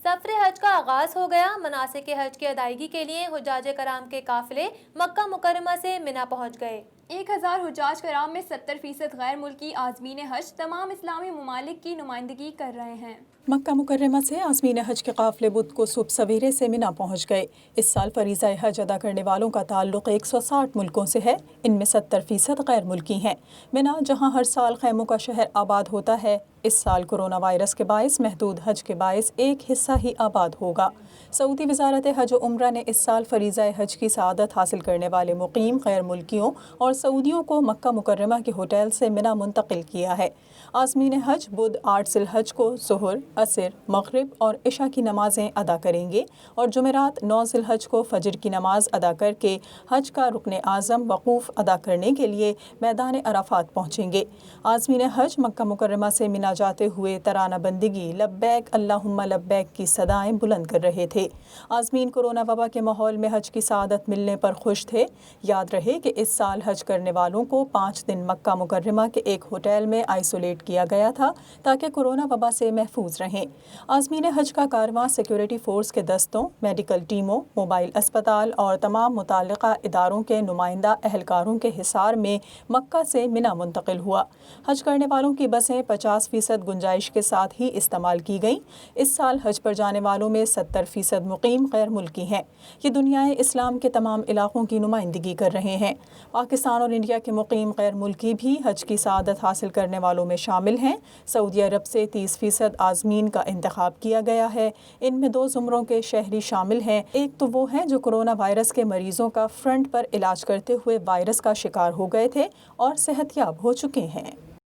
سفر حج کا آغاز ہو گیا۔ مناسک حج کی ادائیگی کے لیے حجاج کرام کے قافلے مکہ مکرمہ سے منا پہنچ گئے۔ 1000 حجاج کرام میں 70% غیر ملکی عازمین حج تمام اسلامی ممالک کی نمائندگی کر رہے ہیں۔ مکہ مکرمہ سے عازمین حج کے قافلے بدھ کو صبح سویرے سے منا پہنچ گئے۔ اس سال فریضہ حج ادا کرنے والوں کا تعلق 160 ملکوں سے ہے، ان میں 70% غیر ملکی ہیں۔ منا جہاں ہر سال خیموں کا شہر آباد ہوتا ہے، اس سال کرونا وائرس کے باعث محدود حج کے باعث ایک حصہ ہی آباد ہوگا۔ سعودی وزارت حج و عمرہ نے اس سال فریضہ حج کی سعادت حاصل کرنے والے مقیم غیر ملکیوں اور سعودیوں کو مکہ مکرمہ کے ہوٹل سے منا منتقل کیا ہے۔ عازمین حج بدھ 8 ذی الحج کو ظہر، عصر، مغرب اور عشاء کی نمازیں ادا کریں گے اور جمعرات 9 ذی الحج کو فجر کی نماز ادا کر کے حج کا رکن اعظم وقوف ادا کرنے کے لیے میدان عرفات پہنچیں گے۔ عازمین حج مکہ مکرمہ سے منا جاتے ہوئے ترانہ بندگی لبیک اللہم لبیک کی صدائیں بلند کر رہے تھے۔ عازمین کورونا وبا کے ماحول میں حج کی سعادت ملنے پر خوش تھے۔ یاد رہے کہ اس سال حج کرنے والوں کو 5 دن مکہ مکرمہ کے ایک ہوٹل میں آئسولیٹ کیا گیا تھا تاکہ کورونا وبا سے محفوظ رہیں۔ عازمین حج کا کارواں سیکورٹی فورس کے دستوں، میڈیکل ٹیموں، موبائل اسپتال اور تمام متعلقہ اداروں کے نمائندہ اہلکاروں کے حصار میں مکہ سے منا منتقل ہوا۔ حج کرنے والوں کی بسیں 50% گنجائش کے ساتھ ہی استعمال کی گئیں۔ اس سال حج پر جانے والوں میں 70% مقیم غیر ملکی ہیں۔ یہ دنیائے اسلام کے تمام علاقوں کی نمائندگی کر رہے ہیں۔ پاکستان اور انڈیا کے مقیم غیر ملکی بھی حج کی سعادت حاصل کرنے والوں میں شامل ہیں۔ سعودی عرب سے 30% عازمین کا انتخاب کیا گیا ہے۔ ان میں 2 زمروں کے شہری شامل ہیں۔ ایک تو وہ ہیں جو کورونا وائرس کے مریضوں کا فرنٹ پر علاج کرتے ہوئے وائرس کا شکار ہو گئے تھے اور صحت یاب ہو چکے ہیں۔